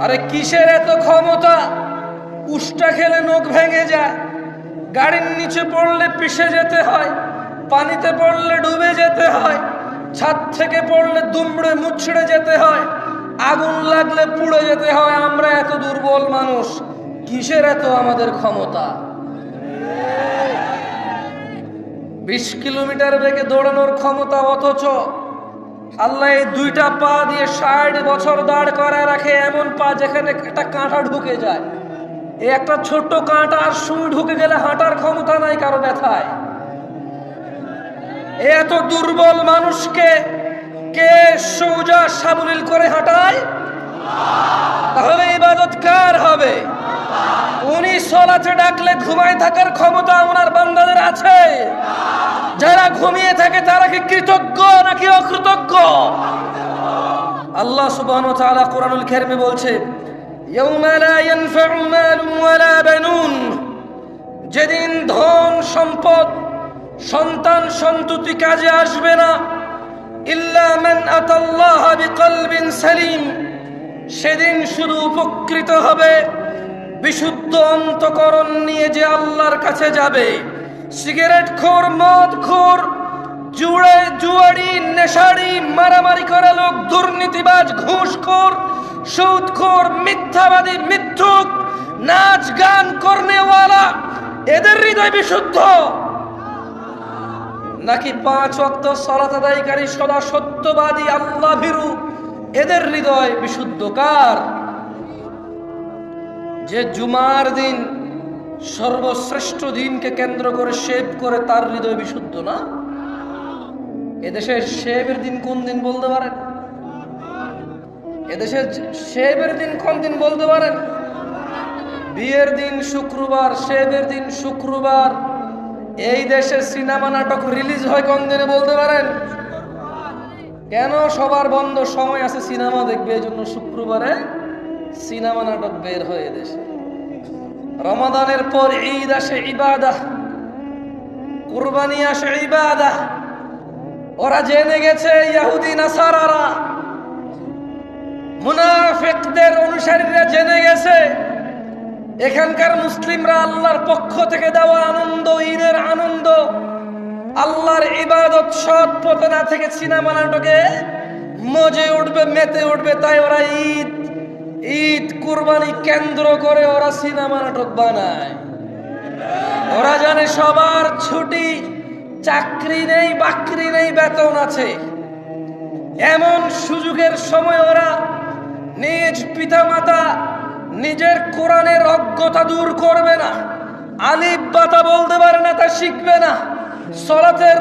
আরে কিসের এত ক্ষমতা? উষ্টা খেলে নখ ভেঙে যায়, গাড়ির নিচে পড়লে পিষে যেতে হয়, পানিতে পড়লে ডুবে যেতে হয়, ছাদ থেকে পড়লে দুমড়ে মুচড়ে যেতে হয়, আগুন লাগলে পুড়ে যেতে হয়। আমরা এত দুর্বল মানুষ, কিসের এত আমাদের ক্ষমতা? 20 কিলোমিটার বেগে দৌড়ানোর ক্ষমতা, অথচ আল্লাহ এই দুইটা পা দিয়ে 60 বছর দাঁড় করায় রাখে, এমন পা যেখানে একটা কাঁটা ঢুকে যায়। এই একটা ছোট্ট কাঁটা আর সুই ঢুকে গেলে হাঁটার ক্ষমতা নাই কারো ব্যথায়। এত দুর্বল মানুষকে কে সোজা সাবলীল করে হাঁটায়? তাহলে ইবাদত কার হবে? উনি সালাতে ডাকলে ঘুমায় থাকার ক্ষমতা ওনার বান্দাদের আছে। যারা ঘুমিয়ে থাকে তারা কি কৃতজ্ঞ নাকি অকৃতজ্ঞ? আল্লাহ সুবহানাহু ওয়া তাআলা কোরআনুল কারীমে বলছে, ইয়াউমা লা ইয়ানফাউ মালুন ওয়ালা বানুন, যেদিন ধন সম্পদ সন্তান সন্ততি কাজে আসবে না, ইল্লা মান আতাল্লাহ বিকলবিন সালিম, সেদিন শুধু উপকৃত হবে বিশুদ্ধ অন্তঃকরণ নিয়ে যে আল্লাহর কাছে যাবে। সিগারেট খোর, মদ খোর, জুয়ারি, নেশারি, মারামারি করা লোক, দুর্নীতিবাজ, ঘুষখোর, সুদখোর, মিথ্যাবাদী, মিথ্যুক, নাচ গান করনেওয়ালা, এদের হৃদয় বিশুদ্ধ নাকি 5 ওয়াক্ত সালাত আদায়কারী, সদা সত্যবাদী, আল্লাহ ভীরু, এদের হৃদয় বিশুদ্ধ? কার? যে জুমার দিন সর্বশ্রেষ্ঠ দিনকে কেন্দ্র করে শেভ করে, তার হৃদয় বিশুদ্ধ না? এদেশে শেভের দিন কোন দিন বলতে পারেন? এদেশে শেভের দিন কোন দিন বলতে পারেন? বিয়ের দিন শুক্রবার, শেভের দিন শুক্রবার। এই দেশে সিনেমা নাটক রিলিজ হয় কোন দিনে বলতে পারেন? কেন? সবার বন্ধ, সময় আছে সিনেমা দেখবে, এই জন্য শুক্রবারে সিনেমা নাটক বের হয় এদেশে। রমাদানের পর ঈদ আসে, ইবাদত, কুরবানি আসে, ইবাদত। ওরা জেনে গেছে, ইহুদি নাসারারা, মুনাফিকদের অনুসারীরা জেনে গেছে, এখানকার মুসলিমরা আল্লাহর পক্ষ থেকে দেওয়া আনন্দ, ঈদের আনন্দ, আল্লাহর ইবাদত সৎ পথে না থেকে সিনেমা নাটকে মজে উঠবে, মেতে উঠবে। তাই ওরা ঈদ কুরবানি কেন্দ্র করে ওরা সিনেমা নাটক বানায়। ওরা জানে সবার ছুটি, চাকরি নেই, বাকরি নেই, বেতন আছে। এমন সুযোগের সময় ওরা নিজ পিতামাতা, নিজের কোরআনের অজ্ঞতা দূর করবে না, আলিফ বাতা বলতে পারে না তা শিখবে না, সালাতের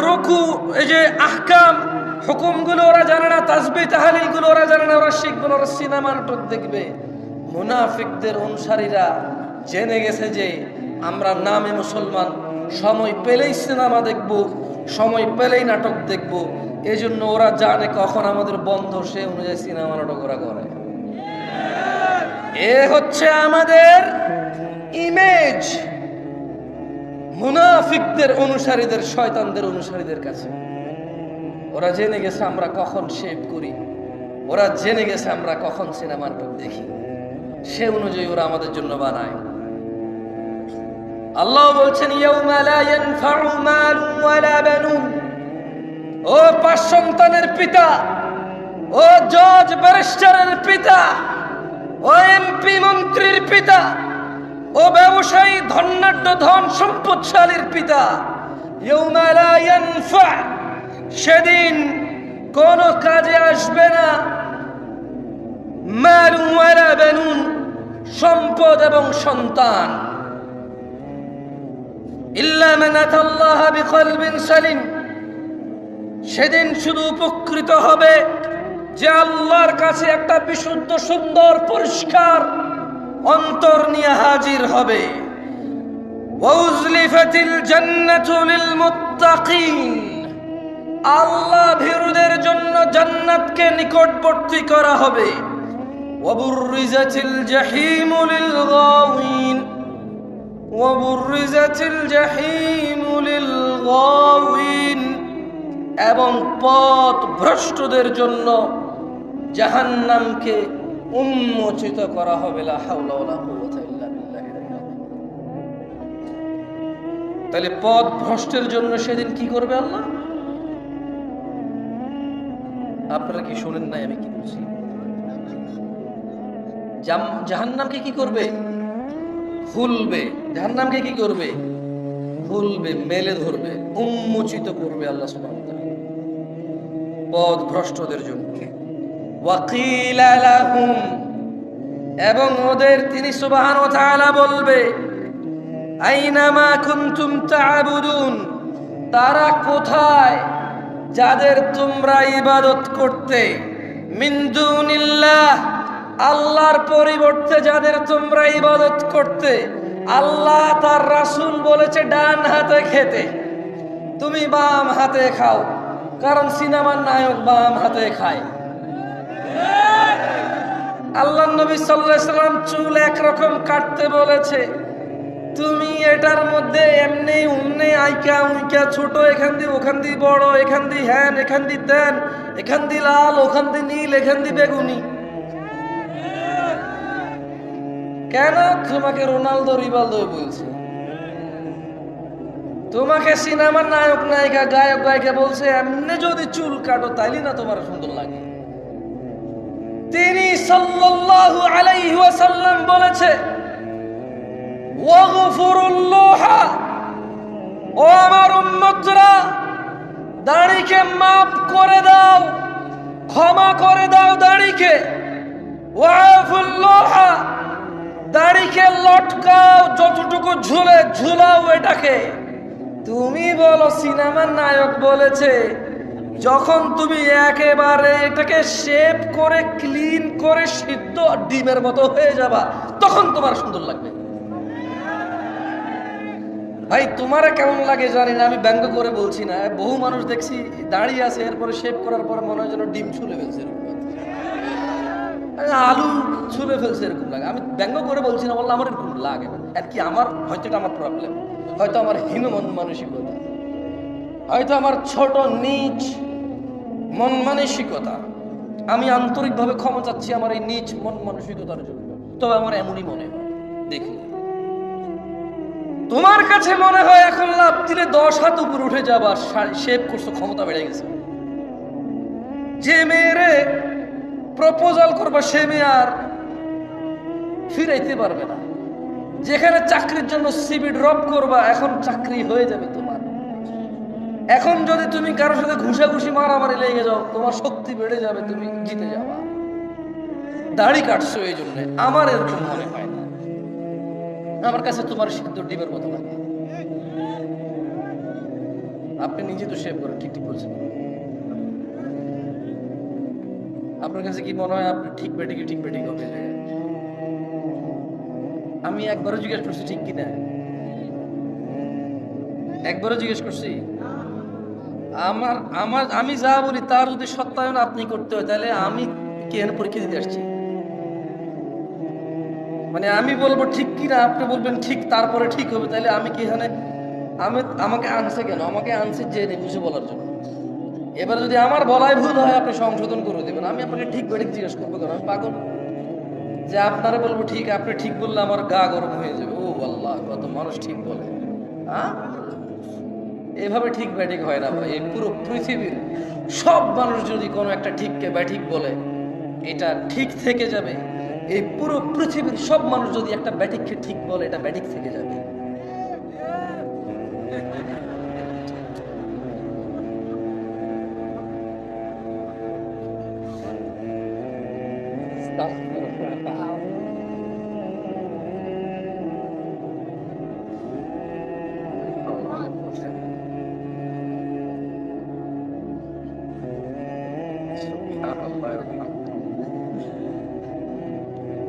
রুকু, এই যে আহকাম হুকুমগুলো ওরা জানে না, তাসবিহ তাহলিলগুলো ওরা জানে না, ওরা শিখবে না, ওরা সিনেমা নাটক দেখবে। মুনাফিকদের অনুসারীরা জেনে গেছে যে আমরা নামে মুসলমান, সময় পেলেই সিনেমা দেখব, সময় পেলেই নাটক দেখব। এই জন্য ওরা জানে কখন আমাদের বন্ধ, সে অনুযায়ী সিনেমা নাটক ওরা করে। এ হচ্ছে আমাদের ইমেজ মুনাফিকদের অনুসারীদের, শয়তানদের অনুসারীদের কাছে। ওরা জেনে গেছে আমরা কখন শেভ করি, ওরা জেনে গেছে আমরা কখন সিনেমা নাটক দেখি, সে অনুযায়ী ওরা আমাদের জন্য বানায়। আল্লাহ বলছেন, ইয়াউমা লা ইয়ানফাউ মালুন ওয়ালা বানুন, ও 5 সন্তানের পিতা, ও জজ ব্যারিস্টারের পিতা, ও এমপি মন্ত্রীর পিতা, ও ব্যবসায়ী ধনাঢ্য ধন সম্পদশালীর পিতা, ইয়াউমা লা ইয়ানফা, সেদিন কোন কাজে আসবে না, মালুন ওয়ালা বানুন, সম্পদ এবং সন্তান, ইল্লা মান আতাল্লাহ বিকলবিন সালিম, সেদিন শুধু উপকৃত হবে যে আল্লাহর কাছে একটা বিশুদ্ধ, সুন্দর, পরিষ্কার অন্তর নিয়ে হাজির হবে। ওয়াউজলিফাতিল জান্নাতু লিল মুত্তাকিন, আল্লাহ ভীরুদের জন্য জান্নাতকে নিকটবর্তী করা হবে। ওয়াবুররিজাতিল জাহিমু লিল গাওয়িন, ওয়াবুররিজাতিল জাহিমু লিল গাওয়িন, এবং পথ ভ্রষ্টদের জন্য জাহান্নামকে উন্মোচিত করা হবে। লা হাওলা ওয়ালা কুওয়াতা ইল্লা বিল্লাহিল আলিয়্যিল আযীম। তাহলে পথ ভ্রষ্টের জন্য সেদিন কি করবে আল্লাহ? আপনারা কি শুনেন নাই আমি কি বলছি? জাহান্নামকে কি করবে? খুলবে। জাহান্নামকে কি করবে? খুলবে, মেলে ধরবে, উন্মোচিত করবে আল্লাহ সুবহানাহু ওয়া তাআলা পথ ভ্রষ্টদের জন্য। ওয়াকিলা লাহুম, এবং ওদের তিনি সুবহানাহু ওয়া তাআলা বলবে, আইনামা কুনতুম তা'বুদুন, তারা কোথায় যাদের তোমরা ইবাদত করতে, মিন দুনিল্লাহ, আল্লাহর পরিবর্তে যাদের তোমরা ইবাদত করতে। আল্লাহ তার রাসূল বলেছে ডান হাতে খেতে, তুমি বাম হাতে খাও, কারণ সিনেমার নায়ক বাম হাতে খায়। আল্লাহ নবী সাল্লাল্লাহু আলাইহি সাল্লাম চুল একরকম কাটতে বলেছে, তুমি এটার মধ্যে এমনি উমনি আইকা উইকা ছোট, এখান দিয়ে ওখান দিয়ে বড়, এখান দিয়ে হ্যান এখান দিয়ে তেন, এখান দিয়ে লাল ওখান দিয়ে নীল এখান দিয়ে বেগুনি। কেন তোমাকে রোনালদো রিভালদো বলছে? তোমাকে সিনেমার নায়ক নায়িকা গায়ক গায়িকা বলছে এমনি যদি চুল কাটো তাইলে না তোমার সুন্দর লাগে। তিনি সাল্লাল্লাহু আলাইহি ওয়াসাল্লাম বলেছে, ওয়াগফিরুল্লাহ, ও আমার উম্মতরা, দাড়িকে মাফ করে দাও, ক্ষমা করে দাও দাড়িকে। ওয়াফুল্লাহ, দাড়িকে লটকাও, যতটুকু ঝুলে ঝুলাও এটাকে। তুমি বলো সিনেমার নায়ক বলেছে, যখন তুমি একেবারে এটাকে শেপ করে ক্লিন করে সিদ্ধ ডিমের মতো হয়ে যাবা, তখন তোমার সুন্দর লাগবে। ভাই তোমারা কেমন লাগে জানি না, আমি ব্যঙ্গ করে বলছি না। বহু মানুষ দেখছি দাঁড়িয়ে আছে, এরপরে শেপ করার পরে মনে হয় যেন ডিম ছুলে ফেলছে, আলু ছুলে ফেলছে, এরকম লাগে। আমি ব্যঙ্গ করে বলছি না, বললাম আমার এরকম লাগে আর কি। আমার হয়তো এটা আমার প্রবলেম, হয়তো আমার হীন মন মানসিকতা, হয়তো আমার ছোট নিচ মন মানসিকতা। আমি আন্তরিকভাবে ক্ষমা চাচ্ছি আমার এই নিচ মন মানসিকতার জন্য। তবে আমার এমনই মনে হয়, দেখি তোমার কাছে মনে হয় এখন লাভ দিলে 10 হাত উপরে উঠে যাবার শেপ করছো, ক্ষমতা বেড়ে গেছে। যে মেয়েরে প্রপোজাল করবা সে মেয়ে আর ফিরাইতে পারবে না। যেখানে চাকরির জন্য সিভি ড্রপ করবা, এখন চাকরি হয়ে যাবে তোমার। এখন যদি তুমি কারোর সাথে ঘুষাঘুষি মারামারি লেগে যাও, তোমার শক্তি বেড়ে যাবে, তুমি জিতে যাবা। দাড়ি কাটছো এই জন্য, আমার এরকম মনে হয় না। আমার কাছে তোমার সিদ্ধ ডিমের মতো লাগে। আপনি নিজে তো শেভ করেন, ঠিক ঠিক বলছেন। আপনার কাছে কি মনে হয় আপনি ঠিক বেটিকে ঠিক বেটিক হবে? আমি একবারও জিজ্ঞেস করছি ঠিক কিনা, একবারও জিজ্ঞেস করছি। আমি যা বলি তার যদি সত্যায়ন আপনি করতে হয়, তাহলে আমি কেন পরীক্ষা দিতে আসছি? মানে আমি বলবো ঠিক কিনা, আপনি বলবেন ঠিক, তারপরে ঠিক হবে, তাহলে আমি কি এখানে আমাকে আনছে কেন? আমাকে আনছে জেনে বুঝে বলার জন্য। এবার যদি আমার বলাই ভুল হয় আপনি সংশোধন করে দেবেন। আমি আপনাকে ঠিক বেঠিক জিজ্ঞেস করবো কেন? আমি পাগল যে আপনারা বলবো ঠিক, আপনি ঠিক বললে আমার গা গরম হয়ে যাবে। ও আল্লাহ, কত মানুষ ঠিক বলে। হ্যাঁ, এভাবে ঠিক ব্যাঠিক হয় না ভাই। এই পুরো পৃথিবীর সব মানুষ যদি কোনো একটা ঠিককে ব্যাঠিক বলে, এটা ঠিক থেকে যাবে। এই পুরো পৃথিবীর সব মানুষ যদি একটা ব্যাঠিককে ঠিক বলে, এটা ব্যাঠিক থেকে যাবে।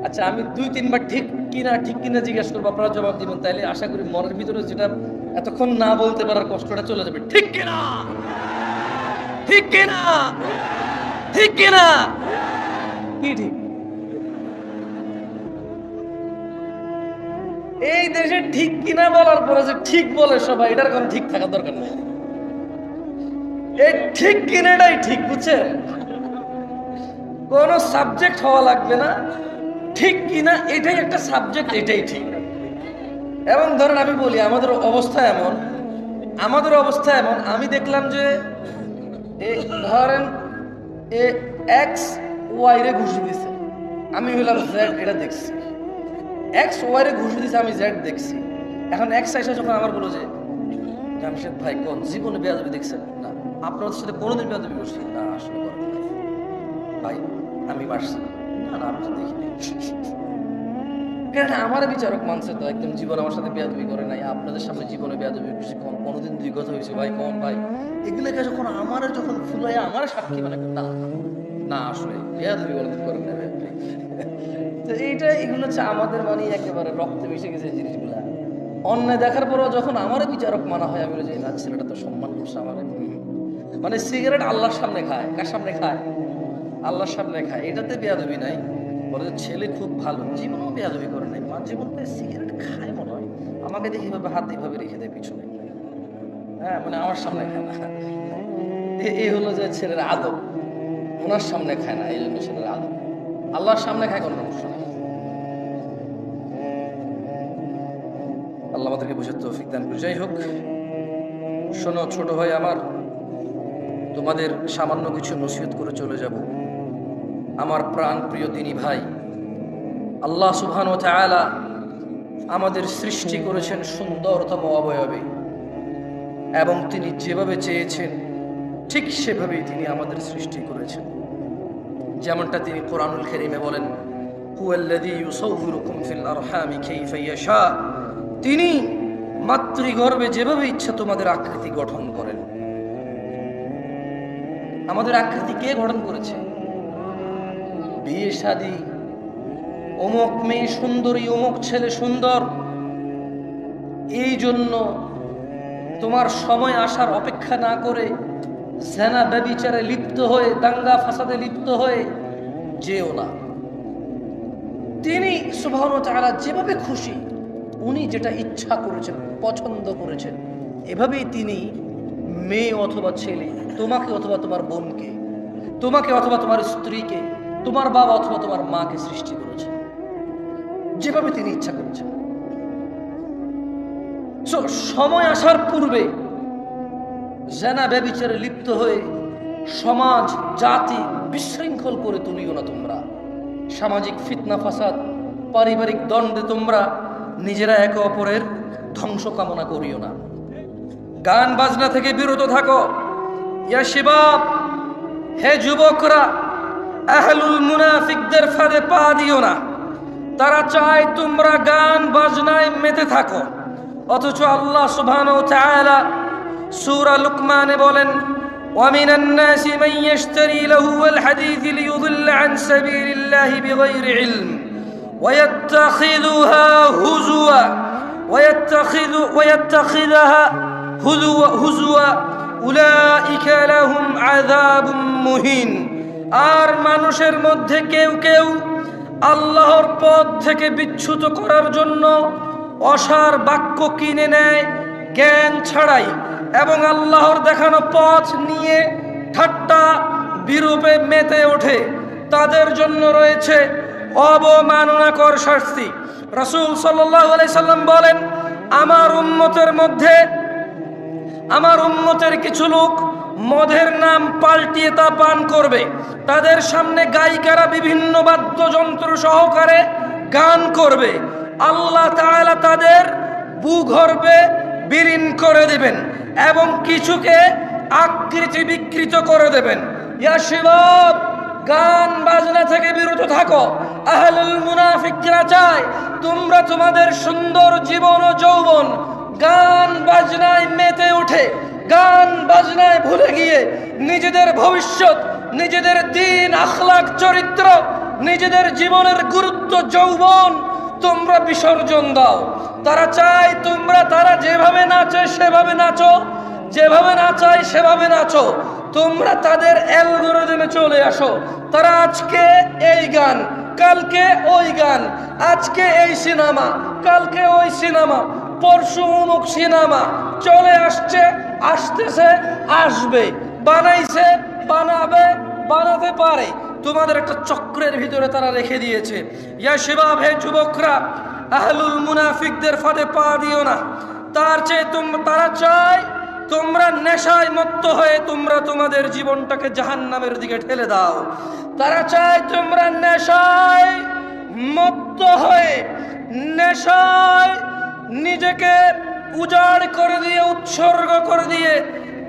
আচ্ছা, আমি 2-3 বার ঠিক কিনা জিজ্ঞেস করবো, আপনারা জবাব দিবেন। তাইলে আশা করি মনের ভিতরে যেটা এতক্ষণ না বলতে পারার কষ্টটা চলে যাবে। ঠিক কিনা, ঠিক কিনা, ঠিক কিনা, কি ঠিক? এই দেশে ঠিক কিনা বলার পরে যে ঠিক বলে সবাই, এটার কোন ঠিক থাকার দরকার নেই। এই ঠিক কিনাটাই ঠিক, বুঝছেন? কোনো সাবজেক্ট হওয়া লাগবে না, ঠিক কিনা এটাই একটা সাবজেক্ট, এটাই ঠিক। এবং ধরেন আমি বলি আমাদের অবস্থা এমন, আমি দেখলাম যে ধরেন এক্স ওয়াই রে ঘুষি দিছে, আমি হইলাম জেড, এটা দেখছি। এক্স ওয়াই রে ঘুষি দিছে, আমি জেড দেখছি। এখন এক্স আইসা যখন আমার বলো যে জামশেদ ভাই কোন জীবনে বেয়াদবি দেখছেন? না। আপনাদের সাথে কোনোদিন বেয়াদবি করছি না? আসলে করেন নাই। ভাই আমি পারছি না, না আমি তো দেখিনি। কেন আমার বিচারক মানছে তো, একদম জীবন আমার সাথে বেয়াদবি করে নাই, আপনাদের সামনে জীবনে বেয়াদবি করছি কোনোদিন দুই কথা হয়েছে ভাই কোন ভাই? এগুলোকে যখন আমার যখন ফুলাই আমার সাক্ষী মানে না না আসলে বেয়াদবি কোনোদিন করেন না। তো এগুলো হচ্ছে আমাদের মানে একেবারে রক্তে মিশে গেছে জিনিসগুলা। অন্যায় দেখার পরও যখন আমার বিচারক মানা হয়, আমি বলি যে না ছেলেটা তো সম্মান করছে আমার। মানে সিগারেট আল্লাহর সামনে খায়, কার সামনে খায়? আল্লাহর সামনে খায়, এটাতে বেয়াদবি নাই। বলে যে ছেলে খুব ভালো, জীবনেও বেয়াদবি করে নাই, মাঝে মধ্যে সিগারেট খায় মনে হয়, আমাকে দেখে এভাবে হাত এইভাবে রেখে দেয় পিছনে, হ্যাঁ মানে আমার সামনে খায় না। এই হলো যে ছেলের আদব, ওনার সামনে খায় না, এই জন্য ছেলের আদব। আল্লাহর সামনে খায় কোনো সমস্যা নেই। আল্লাহ আমাদেরকে বুঝার তৌফিক দান করে। যাই হোক, শোনো ছোট ভাই আমার, তোমাদের সামান্য কিছু নসিহত করে চলে যাব। আমার প্রাণ প্রিয় দিনী ভাই, আল্লাহ সুবহানাহু ওয়া তাআলা আমাদের সৃষ্টি করেছেন সুন্দরতম অবয়বে, এবং তিনি যেভাবে চেয়েছেন ঠিক সেভাবেই তিনি আমাদের সৃষ্টি করেছেন। যেমনটা তিনি কোরআনুল কারীমে বলেন, হুয়াল্লাযী ইউসাউবিরুকুম ফিল আরহামি কাইফা ইয়াশা, তিনি মাতৃগর্ভে যেভাবে ইচ্ছা তোমাদের আকৃতি গঠন করেন। আমাদের আকৃতি কে গঠন করেছে? বিয়ে শাদী, অমুক মেয়ে সুন্দরী, অমুক ছেলে সুন্দর, এই জন্য তোমার সময় আসার অপেক্ষা না করে জেনা ব্যভিচারে লিপ্ত হয়ে, দাঙ্গা ফাসাদে লিপ্ত হয়ে যেও না। তিনি সুবহানাহু ওয়া তাআলা যেভাবে খুশি, উনি যেটা ইচ্ছা করেছেন, পছন্দ করেছেন, এভাবেই তিনি মেয়ে অথবা ছেলে, তোমাকে অথবা তোমার বোনকে, তোমাকে অথবা তোমার স্ত্রীকে, তোমার বাবা অথবা তোমার মাকে সৃষ্টি করেছেন যেভাবে তিনি ইচ্ছা করেছেন। সময় আসার পূর্বে জেনা ব্যভিচারে লিপ্ত হয়ে সমাজ জাতি বিশৃঙ্খল করে তুলিও না তোমরা। সামাজিক ফিতনা ফাসাদ, পারিবারিক দ্বন্দ্বে তোমরা নিজেরা একে অপরের ধ্বংস কামনা করিও না। গান বাজনা থেকে বিরত থাকো। ইয়া শিবাব, হে যুবকরা, আহলুল মুনাফিকদের ফাঁদে পা দিও না। তারা চায় তোমরা গান বাজনায় মেতে থাকো, অথচ আল্লাহ সুবহানাহু ওয়া তাআলা সূরা লুকমানে বলেন, ওয়ামিনান নাসি মান ইয়াশতারি লাহুল হাদীস লিয়ুদিল্লা আন সাবিলিল্লাহি বিগাইরি ইলম ওয়ায়াত্তাখিযুহা হুজুয়া ওয়ায়াত্তাখিযুহা হুজুয়া উলাইকা লাহুম আযাবুম মুহিন। আর মানুষের মধ্যে কেউ কেউ আল্লাহর পথ থেকে বিচ্যুত করার জন্য অসার বাক্য কিনে নেয় জ্ঞান ছাড়াই, এবং আল্লাহর দেখানো পথ নিয়ে ঠাট্টা বিরূপে মেতে ওঠে। তাদের জন্য রয়েছে অবমাননাকর শাস্তি। রাসূল সাল্লাল্লাহু আলাইহি সাল্লাম বলেন, আমার উম্মতের কিছু লোক মদের নাম পাল্টিয়ে তা পান করবে। তাদের সামনে গায়িকারা বিভিন্ন বাদ্যযন্ত্র সহকারে গান করবে। আল্লাহ তাআলা তাদের ভূগর্ভে বিলীন করে দেবেন এবং কিছুকে আকৃতি বিকৃত করে দেবেন। ইয়া শিবাব, গান বাজনা থেকে বিরত থাকো। আহলুল মুনাফিকরা চায় তোমরা তোমাদের সুন্দর জীবন ও যৌবন গান বাজনায় মেতে উঠে, গান বাজনায় ভুলে গিয়ে নিজেদের ভবিষ্যৎ, নিজেদের দ্বীন, আখলাক, চরিত্র, নিজেদের জীবনের গুরুত্ব, যৌবন তোমরা বিসর্জন দাও। তারা চায় তোমরা, তারা যেভাবে নাচে সেভাবে নাচো, যেভাবে নাচায় সেভাবে নাচো। তোমরা তাদের অ্যালগরিদমে চলে আসো। তারা আজকে এই গান, কালকে ওই গান, আজকে এই সিনেমা, কালকে ওই সিনেমা, পরশু অমুক সিনেমা চলে আসছে, আসতেছে, আসবে, বানাইছে, বানাবে, বানাতে পারে। তোমাদের একটা চক্রের ভিতরে তারা রেখে দিয়েছে। ইয়া শিবাব, হে যুবকরা, আহলুল মুনাফিকদের ফাঁদে পা দিও না। তারা চায় তোমরা নেশায় মত্ত হয়ে তোমরা তোমাদের জীবনটাকে জাহান্নামের দিকে ঠেলে দাও। তারা চায় তোমরা নেশায় মত্ত হয়ে নেশায় নিজেকে উজাড় করে দিয়ে, উৎসর্গ করে দিয়ে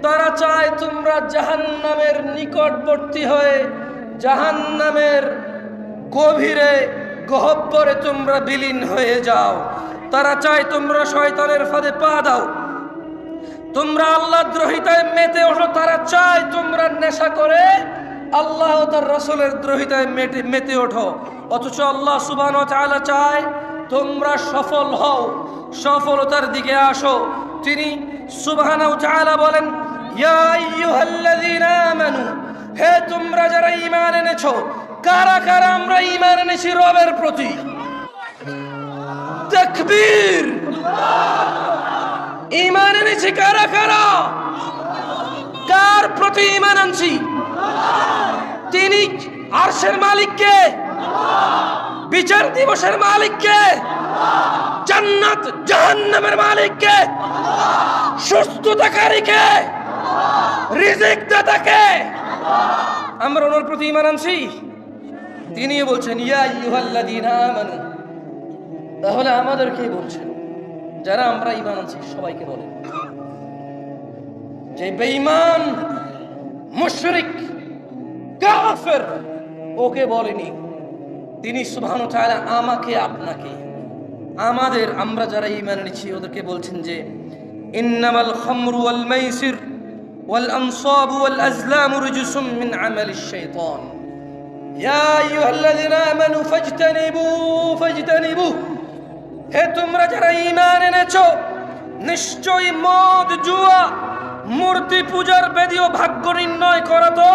তারা চায় তোমরা জাহান্নামের নিকটবর্তী হয়ে জাহান্নামের গভীরে গহ্বরে তোমরা বিলীন হয়ে যাও। তারা চায় তোমরা শয়তানের ফাঁদে পা দাও, তোমরা আল্লাহ দ্রোহিতায় মেতে ওঠো। তারা চায় তোমরা নেশা করে আল্লাহ ও তার রাসূলের দ্রোহিতায় মেতে ওঠো। অথচ আল্লাহ সুবহানাহু ওয়া তাআলা চায় তোমরা সফল হও, সফলতার দিকে আসো। তিনি সুবহানাহু ওয়া তাআলা বলেন, ইয়া আইয়ুহাল্লাযীনা আমানু, হে তোমরা যারা ঈমান এনেছো। কারা কারা আমরা ঈমান এনেছি রবের প্রতি? তাকবীর! ঈমান এনেছি কারা কারা? কার প্রতি ঈমান আনছি? তিনি আরশের মালিক কে? বিচার দিবসের মালিক কে? জান্নাত জাহান্নামের মালিক কে? সুস্থতাকারী কে? রিজিক দাতা কে? আমরা ওনার প্রতি ঈমান আনছি। তিনি বলছেন ইয়া আইয়ুহাল্লাযীনা আমানু। তাহলে আমাদেরকে বলছেন, যারা আমরা ঈমান আনছি সবাইকে বলেন। যে বেঈমান, মুশরিক, কাফের ওকে বলেনি। তিনি সুবহানাহু ওয়া তাআলা আমাকে, আপনাকে, আমাদের, আমরা যারা ঈমান এনেছি ওদেরকে বলছেন যে ইন্নামাল খামরু ওয়াল মাইসির ওয়াল আনসাবু ওয়াল আজলামু রিজসুম মিন আমালিশ শাইতান। ইয়া আইয়ুহাল্লাযীনা আমানু ফাজতানিবু। হে তোমরা যারা ঈমান এনেছো, নিশ্চয়ই মদ, জুয়া, মূর্তি পূজার বেদী ও ভাগ্য নির্ণয় করা তো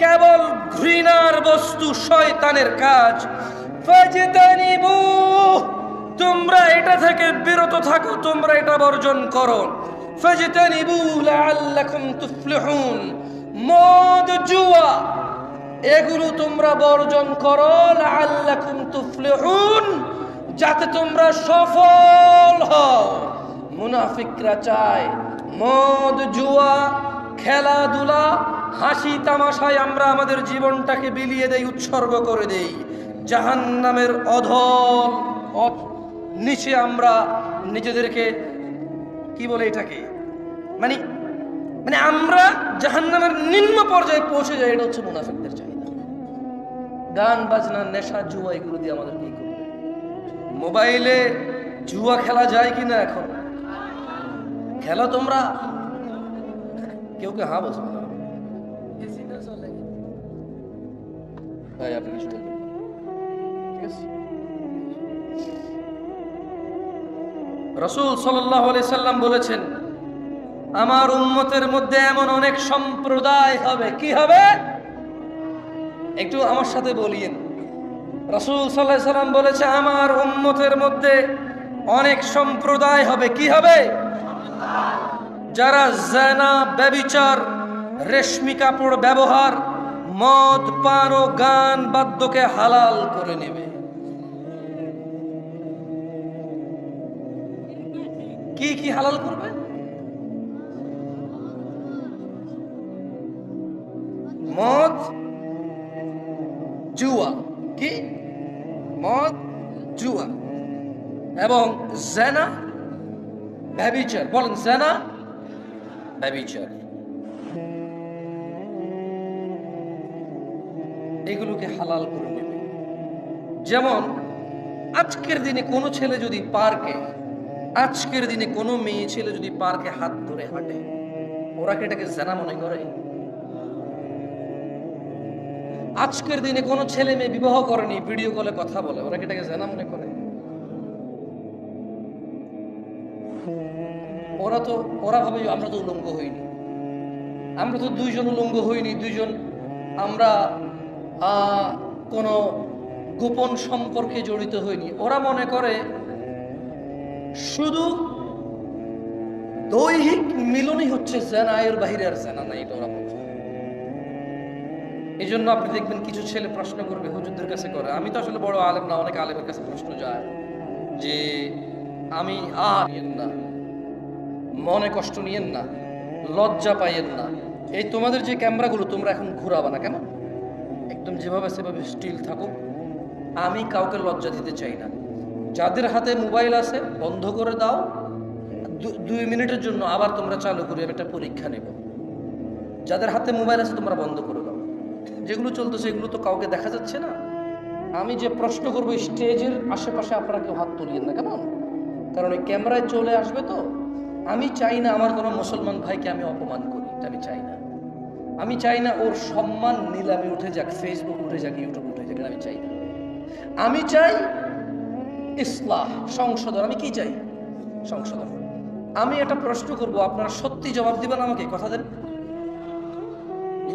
কেবল ঘৃণার বস্তু, শয়তানের কাজ। ফাজতানিবু, তোমরা এটা থেকে বিরত থাকো, তোমরা এটা বর্জন করো। ফাজতানিবু লাআল্লাকুম তুফলিহুন। মদ, জুয়া এগুলো তোমরা বর্জন করো, লাআল্লাকুম তুফলিহুন, যাতে তোমরা সফল হও। মুনাফিকরা চায় মদ, জুয়া, খেলাধুলা, হাসি তামাশায় আমরা আমাদের জীবনটাকে বিলিয়ে দেই, উৎসর্গ করে দেই। জাহান্নামের অধল নিচে আমরা নিজেদেরকে, কি বলে এটাকে, মানে আমরা জাহান্নামের নিম্ন পর্যায়ে পৌঁছে যাই। এটা হচ্ছে মুনাফিকদের চাহিদা। গান বাজনা, নেশা, জুয়া এগুলো দিয়ে আমাদের কি করবে? মোবাইলে জুয়া খেলা যায় কিনা? এখন খেলা তোমরা কেউ কে হ্যাঁ বলছো না? আপনি কিছু বলবেন? ঠিক আছে। রাসূল সাল্লাল্লাহু আলাইহি সাল্লাম বলেছেন, আমার উম্মতের মধ্যে এমন অনেক সম্প্রদায় হবে। কি হবে? একটু আমার সাথে বলিয়েন। রাসূল সাল্লাল্লাহু আলাইহি সাল্লাম বলেছে, আমার উম্মতের মধ্যে অনেক সম্প্রদায় হবে। কি হবে? যারা জিনা, ব্যভিচার, রেশমি কাপড় ব্যবহার, মদ, পান ও গান বাদ্যকে হালাল করে নেবে। কি কি হালাল করবে? মদ, জুয়া, কি মদ, জুয়া এবং জিনা, ব্যভিচার। বলেন জিনা, ব্যভিচার, এগুলোকে হালাল করে নেবে। যেমন আজকের দিনে কোনো ছেলে যদি পার্কে, আজকের দিনে কোনো মেয়ে ছেলে যদি পার্কে হাত ধরে হাঁটে, ওরা কি এটাকে জিনা মনে করে? আজকের দিনে কোনো ছেলে মেয়ে বিবাহ করেনি, ভিডিও কলে কথা বলে, ওরা কি এটাকে জিনা মনে করে? ওরা ভাবে আমরা তো উলঙ্গ হইনি, আমরা তো দুইজন উলঙ্গ হইনি, দুইজন আমরা কোনো গোপন সম্পর্কে জড়িত হইনি। ওরা মনে করে শুধু দৈহিক মিলনই হচ্ছে জিনা, এর বাহিরে আর জিনা নাই। এটা ওরা বলছে। এই জন্য আপনি দেখবেন কিছু ছেলে প্রশ্ন করবে, হুজুরদের কাছে করে, আমি তো আসলে বড় আলেম না, অনেক আলেমের কাছে প্রশ্ন যায় যে আমি নিয়েন না, মনে কষ্ট নিয়েন না, লজ্জা পাইয়েন না, এই তোমাদের যে ক্যামেরাগুলো তোমরা এখন ঘুরাবা না কেন, একদম যেভাবে সেভাবে স্টিল থাকুক। আমি কাউকে লজ্জা দিতে চাই না। যাদের হাতে মোবাইল আছে বন্ধ করে দাও, 2 মিনিটের জন্য আবার তোমরা চালু করে একটা পরীক্ষা নেব। যাদের হাতে মোবাইল আছে তোমরা বন্ধ করে দাও, যেগুলো চলতেছে এগুলো তো কাউকে দেখা যাচ্ছে না। আমি যে প্রশ্ন করবো স্টেজের আশেপাশে আপনারা কেউ হাত তুলিয়েন না, কেমন? কারণ এই ক্যামেরায় চলে আসবে তো। আমি চাই না আমার কোনো মুসলমান ভাইকে আমি অপমান করি, এটা আমি চাই না। আমি চাই না ওর সম্মান নিলামে উঠে যাক, ফেসবুক উঠে যাক, ইউটিউব উঠে যাক, আমি চাই না। আমি চাই ইসলাহ, সংশোধন। আমি কি চাই? সংশোধন। আমি একটা প্রশ্ন করব, আপনারা সত্যি জবাব দিবেন আমাকে, কথা দেন।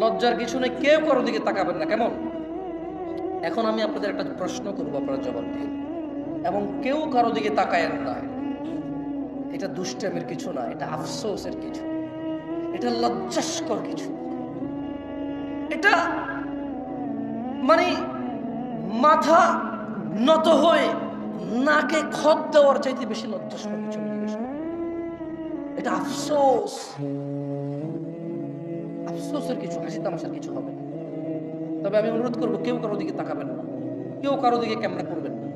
লজ্জার কিছু নেই, কেউ কারোর দিকে তাকাবেন না, কেমন? এখন আমি আপনাদের একটা প্রশ্ন করবো, আপনারা জবাব দিন, এবং কেউ কারো দিকে তাকায়েন না। এটা দুষ্টামির কিছু না, এটা আফসোসের কিছু, এটা লজ্জাস্কর কিছু, এটা মানে মাথা নত হয়ে নাকে খত দেওয়ার চাইতে বেশি লজ্জাস্কর কিছু নেই। এটা আফসোস, আফসোসের কিছু, হাসি তামাশার কিছু হবে না। তবে আমি অনুরোধ করবো, কেউ কারো দিকে তাকাবেন না, কেউ কারো দিকে ক্যামেরা করবেন না,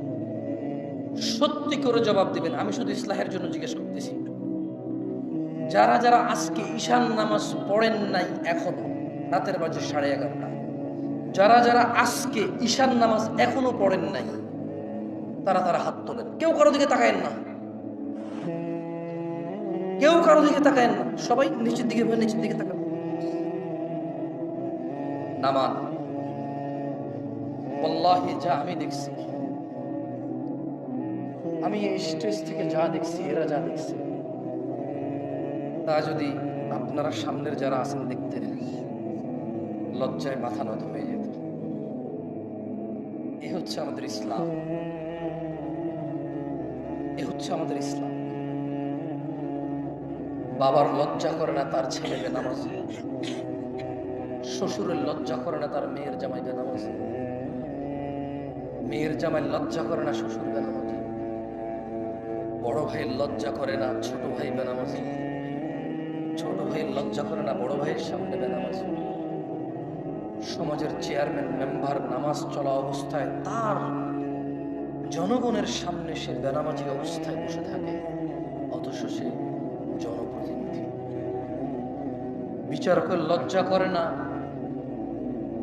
সত্যি করে জবাব দিবেন। আমি শুধু ইসলাহের জন্য জিজ্ঞেস করতেছি, যারা যারা আজকে ঈশান নামাজ পড়েন নাই এখনো, রাতের বাজে 11:30, যারা যারা আজকে ঈশান নামাজ এখনো পড়েন নাই তারা তারা হাত তোলেন। কেউ কারো দিকে তাকায়েন না, কেউ কারো দিকে তাকায়েন না, সবাই নিচের দিকে, নিচের দিকে তাকান। নামান আল্লাহি, যা আমি দেখছি, আমি এই স্টেজ থেকে যা দেখছি, এরা যা দেখছে, তা যদি আপনারা সামনের যারা আছেন দেখতেন, লজ্জায় মাথা নত হয়ে যেত। এ হচ্ছে আমাদের ইসলাম, এ হচ্ছে আমাদের ইসলাম। বাবার লজ্জা করে না তার ছেলে বেনামাজি, শ্বশুরের লজ্জা করে না তার মেয়ের জামাই বেনামাজি, মেয়ের জামাই লজ্জা করে না শ্বশুর বেনামাজি, বড় ভাইয়ের লজ্জা করে না ছোট ভাই বেনামাজি, ছোট ভাইয়ের লজ্জা করে না বড় ভাইয়ের সামনে বেনামাজি। সমাজের চেয়ারম্যান মেম্বার নামাজ চলা অবস্থায় তার জনগণের সামনে সে বেনামাজি অবস্থায় বসে থাকে, অথচ সে জনপ্রতিনিধি। বিচারকের লজ্জা করে না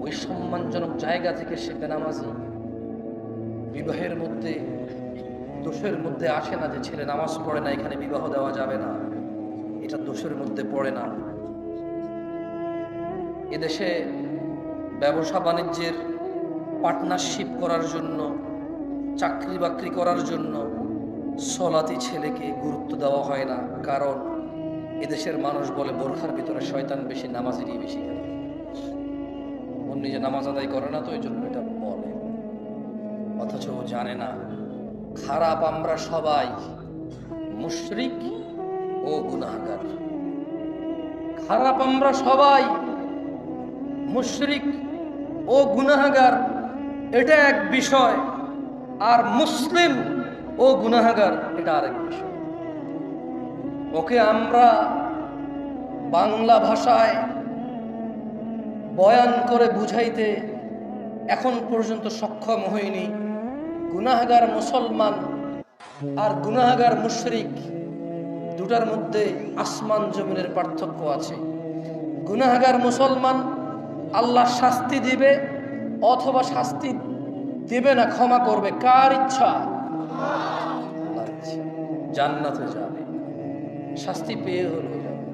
ওই সম্মানজনক জায়গা থেকে সে বেনামাজি। বিবাহের মধ্যে দোষের মধ্যে আসে না যে ছেলে নামাজ পড়ে না, এখানে বিবাহ দেওয়া যাবে না, এটা দোষের মধ্যে পড়ে না। এদেশে ব্যবসা বাণিজ্যের পার্টনারশিপ করার জন্য, চাকরি বাকরি করার জন্য সলাতি ছেলেকে গুরুত্ব দেওয়া হয় না, কারণ এদেশের মানুষ বলে বোরখার ভিতরে শয়তান বেশি, নামাজেরই বেশি। ওর নিজে নামাজ আদায় করে না, তো এই জন্য এটা বলে, অথচ ও জানে না খারাপ আমরা সবাই মুশরিক ও গুনাহগার। খারাপ আমরা সবাই মুশরিক ও গুনাহগার, এটা এক বিষয়, আর মুসলিম ও গুনাহগার এটা আরেক বিষয়। ওকে আমরা বাংলা ভাষায় বয়ান করে বুঝাইতে এখন পর্যন্ত সক্ষম হইনি। গুনাহগার মুসলমান আর গুনাহগার মুশরিক দুটার মধ্যে আসমান জমিনের পার্থক্য আছে। গুনাহগার মুসলমান আল্লাহ শাস্তি দিবে অথবা শাস্তি দেবে না, ক্ষমা করবে, কার ইচ্ছা? জান্নাতে যাবে, শাস্তি পেয়ে হলো যাবে।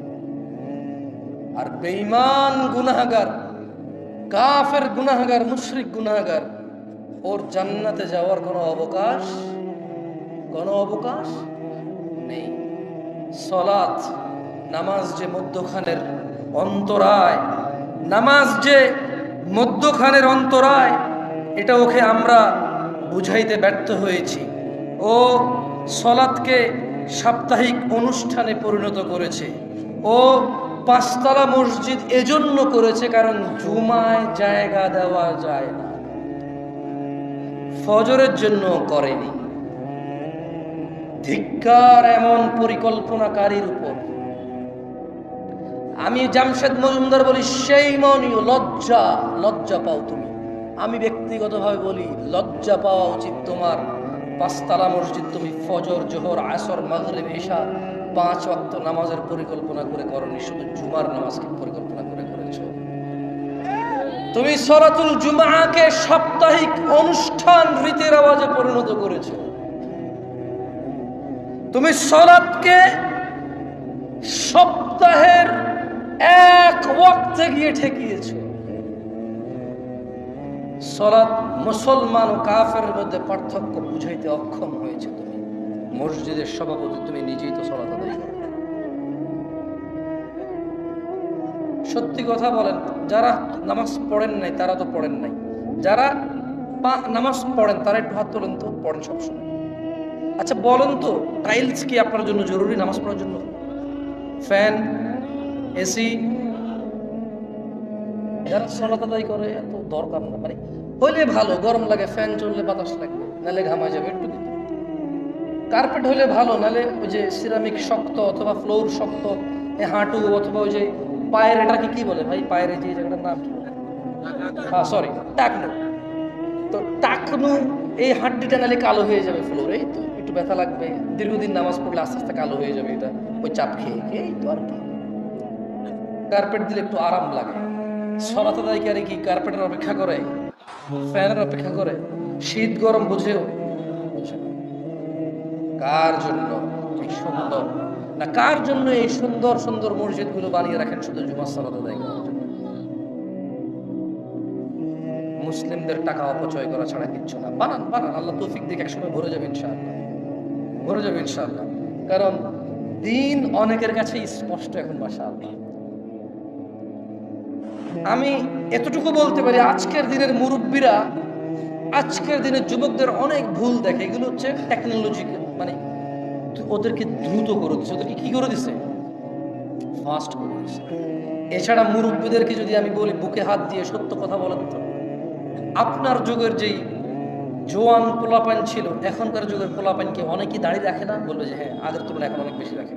আর বেঈমান গুনাহগার, কাফের গুনাহগার, মুশরিক গুনাহগার, ওর জান্নাতে যাওয়ার কোনো অবকাশ নেই। সালাত, নামাজ যে মধ্যখানের অন্তরায়, নামাজ যে মধ্যখানের অন্তরায়, এটা ওকে আমরা বুঝাইতে ব্যর্থ হয়েছি। ও সালাতকে সাপ্তাহিক অনুষ্ঠানে পরিণত করেছে, ও পাঁচতলা মসজিদ এজন্য করেছে কারণ জুমায় জায়গা দেওয়া যায় না, ফজরের জন্য করেনি। ধিক্কার এমন পরিকল্পনাকারীর উপর। আমি জামশেদ মজুমদার বলি, সেই মনীয় লজ্জা, লজ্জা পাও তুমি। আমি ব্যক্তিগতভাবে বলি, লজ্জা পাওয়া উচিত তোমার। পাঁচতলা মসজিদ তুমি ফজর, জোহর, আসর, মাগরিব, ইশা 5 ওয়াক্ত নামাজের পরিকল্পনা করে করনি, শুধু জুমার নামাজকে পরিকল্পনা করে করেছো। তুমি সলাতুল জুমাকে সাপ্তাহিক অনুষ্ঠান, রীতির আওয়াজে পরিণত করেছো। তুমি সলাতকে সপ্তাহের এক ওয়াক্তে গিয়ে ঠেকিয়েছো। সলাত মুসলমান ও কাফেরের মধ্যে পার্থক্য বুঝাইতে অক্ষম হয়েছে তুমি। মসজিদের সভাপতি, তুমি নিজেই তো সলাত আদায় করো। সত্যি কথা বলেন, যারা নামাজ পড়েন নাই তারা তো পড়েন নাই, যারা নামাজ পড়েন তারা একটু হাত তোলেন তো, পড়েন সবসময়। আচ্ছা বলেন তো, টাইলস কি আপনার জন্য জরুরি নামাজ পড়ার জন্য? ফ্যান, এসি, যারা সলাত আদায় করে এত দরকার না, মানে হইলে ভালো, গরম লাগে ফ্যান চললে বাতাস লাগবে, নালে ঘামা যাবে একটু দিতে। কার্পেট হইলে ভালো, নালে ওই যে সিরামিক শক্ত অথবা ফ্লোর শক্ত, হাঁটু অথবা ওই যে পায়ের, এটাকে কি বলে ভাই, পায়ের যে জায়গাটার নাম কি বলে? হ্যাঁ সরি, টাকনু। তো টাকনু, এই হাড্ডিটা নালে কালো হয়ে যাবে ফ্লোর, এই তো একটু ব্যথা লাগবে, দীর্ঘদিন নামাজ পড়লে আস্তে আস্তে কালো হয়ে যাবে এটা, ওই চাপ খেয়ে এই তো আর কি। কার্পেট দিলে একটু আরাম লাগে। সলাত আদায়কারী কি কার্পেটের অপেক্ষা করে, ফ্যানের অপেক্ষা করে? শীত গরম বুঝেও কার জন্য এই সুন্দর না, কার জন্য এই সুন্দর সুন্দর মসজিদ গুলো বানিয়ে রাখেন শুধু জুমার সালাত আদায় করার জন্য? মুসলিমদের টাকা অপচয় করা ছাড়া কিচ্ছু না। বানান বানান, আল্লাহ তৌফিক দিক, একসময় ভরে যাবে ইনশাআল্লাহ, ভরে যাবে ইনশাআল্লাহ। কারণ দিন অনেকের কাছে স্পষ্ট এখন, মাশাআল্লাহ। আমি এতটুকু বলতে পারি, আজকের দিনের মুরব্বীরা, আজকের দিনের যুবকদের অনেক ভুল দেখে। এগুলো হচ্ছে টেকনোলজি, মানে ওদেরকে দ্রুত করে দিচ্ছে, ওদেরকে কি করে দিচ্ছে, ফাস্ট করে দিচ্ছে। এছাড়া মুরব্বীদেরকে যদি আমি বলি, বুকে হাত দিয়ে সত্য কথা বলেন তো, আপনার যুগের যেই জোয়ান পোলাপান ছিল, এখনকার যুগের পোলাপানকে অনেকেই দাড়ি রাখে না? বলবে যে হ্যাঁ, আগের তুলনায় এখন অনেক বেশি রাখে।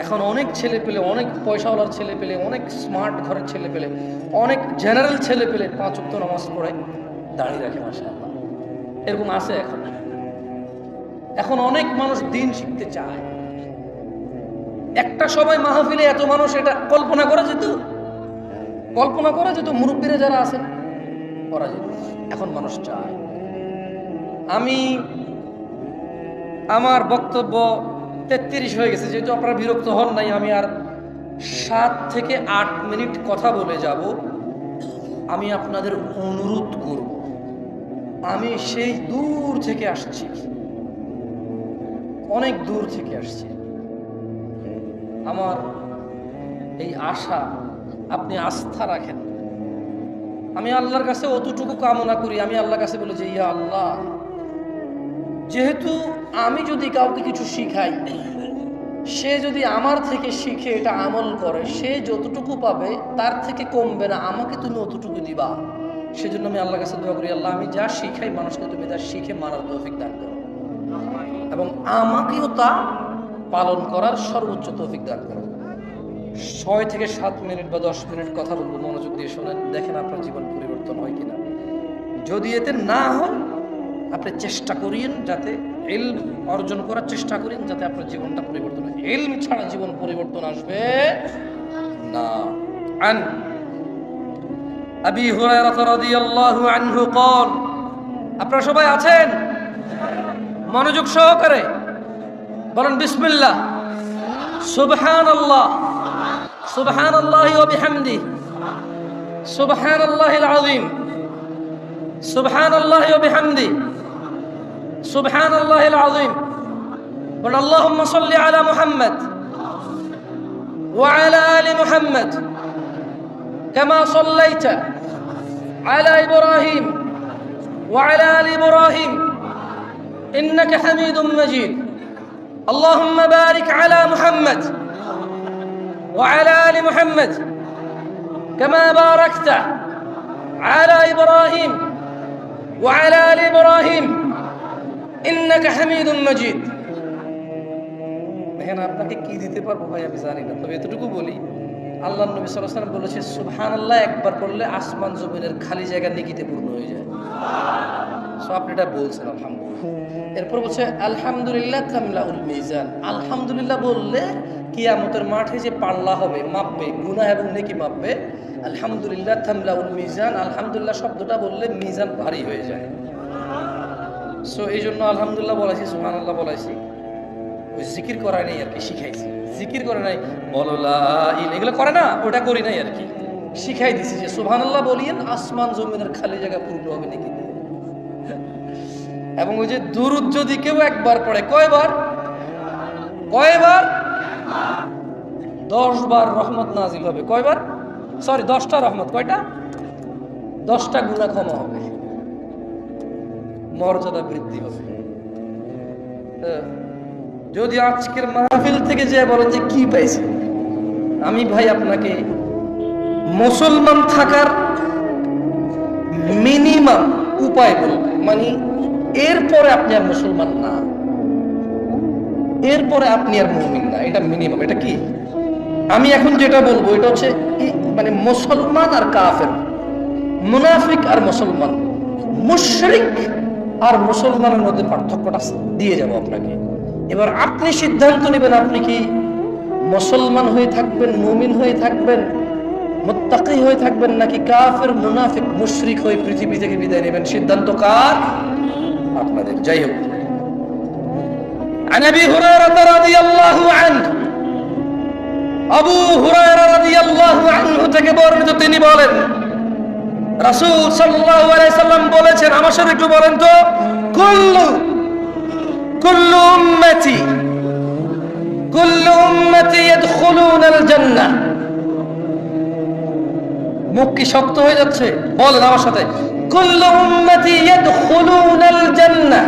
এখন অনেক ছেলে পেলে, অনেক পয়সাওয়ালার ছেলে পেলে, অনেক স্মার্ট ঘরের ছেলে পেলে, অনেক জেনারেল ছেলে পেলে 5 ওয়াক্ত নামাজ পড়ে দাঁড়িয়ে রাখে, মাশাআল্লাহ। এরকম আছে এখন। এখন অনেক মানুষ দিন শিখতে চায়। একটা সময় মাহফিলে এত মানুষ, এটা কল্পনা করা যেত, কল্পনা করা যেত, মুরব্বীরা যারা আছেন করা যেত। এখন মানুষ চায়। আমি আমার বক্তব্য 33 হয়ে গেছে, যেহেতু আপনারা বিরক্ত হন নাই, আমি আর 7 থেকে 8 মিনিট কথা বলে যাব। আমি আপনাদের অনুরোধ করব, আমি সেই দূর থেকে আসছি, অনেক দূর থেকে আসছি। আমার এই আশা আপনি আস্থা রাখেন। আমি আল্লাহর কাছে অতটুকু কামনা করি, আমি আল্লাহর কাছে বলি যে ইয়া আল্লাহ, যেহেতু আমি যদি কাউকে কিছু শিখাই, সে যদি আমার থেকে শিখে এটা আমল করে, সে যতটুকু পাবে তার থেকে কমবে না, আমাকে তুমি অতটুকু দিবা। সেজন্য আমি আল্লাহর কাছে দোয়া করি, আল্লাহ আমি যা শিখাই মানুষকে তুমি তা শিখে মানার তৌফিক দান করো, এবং আমাকেও তা পালন করার সর্বোচ্চ তৌফিক দান করো। 6 থেকে 7 মিনিট বা 10 মিনিট কথা বলবো, মনোযোগ দিয়ে শোনেন, দেখেন আপনার জীবন পরিবর্তন হয় কিনা। যদি এতে না হয়, আপনি চেষ্টা করিয়েন যাতে ইলম অর্জন করার চেষ্টা করেন, যাতে আপনার জীবনটা পরিবর্তন হয়। ইলম ছাড়া জীবন পরিবর্তন আসবে না। আন আবি হুরায়রা রাদিয়াল্লাহু আনহু قال, আপনারা সবাই আছেন? মনোযোগ সহকারে বলেন বিসমিল্লাহ। সুবহানাল্লাহ, সুবহানাল্লাহি ওয়া বিহামদিহি, সুবহানাল্লাহিল আযীম, সুবহানাল্লাহি ওয়া বিহামদিহি, সুবহানাল্লাহিল আযীম। বলেন আল্লাহুম্মা সাল্লি আলা মুহাম্মদ ওয়া আলা আলি মুহাম্মদ কামা সাল্লাইতা আলা ইব্রাহিম ওয়া আলা আলি ইব্রাহিম ইন্নাকা হামিদুম মাজিদ। اللهم بارك على محمد وعلى آل محمد كما باركت على إبراهيم وعلى آل إبراهيم إنك حميد مجيد দেখেন আপনাকে কি দিতে পারবো ভাই আমি জানি না, তবে এতটুকু বলি, আল্লাহ নবী সাল্লাল্লাহু আলাইহি ওয়াসাল্লাম বলেছে সুবহানাল্লাহ একবার পড়লে আসমান জমিনের খালি জায়গা নেকিতে পূর্ণ হয়ে যায়। সো আপনি এটা বলছেন আলহামদুলিল্লাহ। এরপর বলছে আলহামদুলিল্লাহ তামলাউল মিজান, আলহামদুলিল্লাহ বললে কিয়ামতের মাঠে যে পাল্লা হবে, মাপবে, গুনাহ এবং নেকি মাপবে। আলহামদুলিল্লাহ তামলাউল মিজান, আলহামদুলিল্লাহ শব্দটা বললে মিজান ভারী হয়ে যায়। সো এই জন্য আলহামদুলিল্লাহ বলাইছি, সুবহানাল্লাহ বলাইছি, ওই জিকির করাই নাই আর কি, শিখাইছি। জিকির করে নাই, বলো লা ইলাহা, এগুলো করে না, ওটা করি নাই আর কি, শিখাই দিছি যে সুবহানাল্লাহ বলিয়েন আসমান জমিনের খালি জায়গা পূর্ণ হবে নাকি। এবং ওই যে দুরূদ যদি কেউ একবার পড়ে, কয়বার? 10 বার রহমত নাজিল হবে। কয়বার? সরি 10টা রহমত। কয়টা? 10টা গুনাহ ক্ষমা হবে, মর্যাদা বৃদ্ধি হবে। যদি আজকের মাহফিল থেকে যে বলেন যে কি পাইছে, আমি ভাই আপনাকে মুসলমান থাকার মিনিমাম উপায় বলবো, মানে এরপরে আপনি আর মুসলমান না, এরপরে আপনি আর মুমিন না, এটা মিনিমাম। এটা কি আমি এখন যেটা বলবো এটা হচ্ছে মানে মুসলমান আর কাফের, মুনাফিক আর মুসলমান, মুশরিক আর মুসলমানের মধ্যে পার্থক্যটা দিয়ে যাব আপনাকে। এবার আপনি সিদ্ধান্ত নেবেন আপনি কি মুসলমান হয়ে থাকবেন, মুমিন হয়ে থাকবেন, মুত্তাকি হয়ে থাকবেন, নাকি কাফের মুনাফিক মুশরিক হয়ে পৃথিবী থেকে বিদায় নেবেন। সিদ্ধান্ত কার? আপনাদের। যাই হোক, عن ابي هريره رضي الله عنه, আবু হুরায়রা রাদিয়াল্লাহু আনহু থেকে বর্ণিত, তিনি বলেন রাসূল সাল্লাল্লাহু আলাইহি সাল্লাম বলেছেন, আমার সাথে একটু বলেন তো, কুল্লু উম্মতি ইয়াদখুলুনাল জান্নাহ। মুখ কি শক্ত হয়ে যাচ্ছে? বলেন আমার সাথে, কুল্লু উম্মতি ইয়াদখুলুনাল জান্নাহ।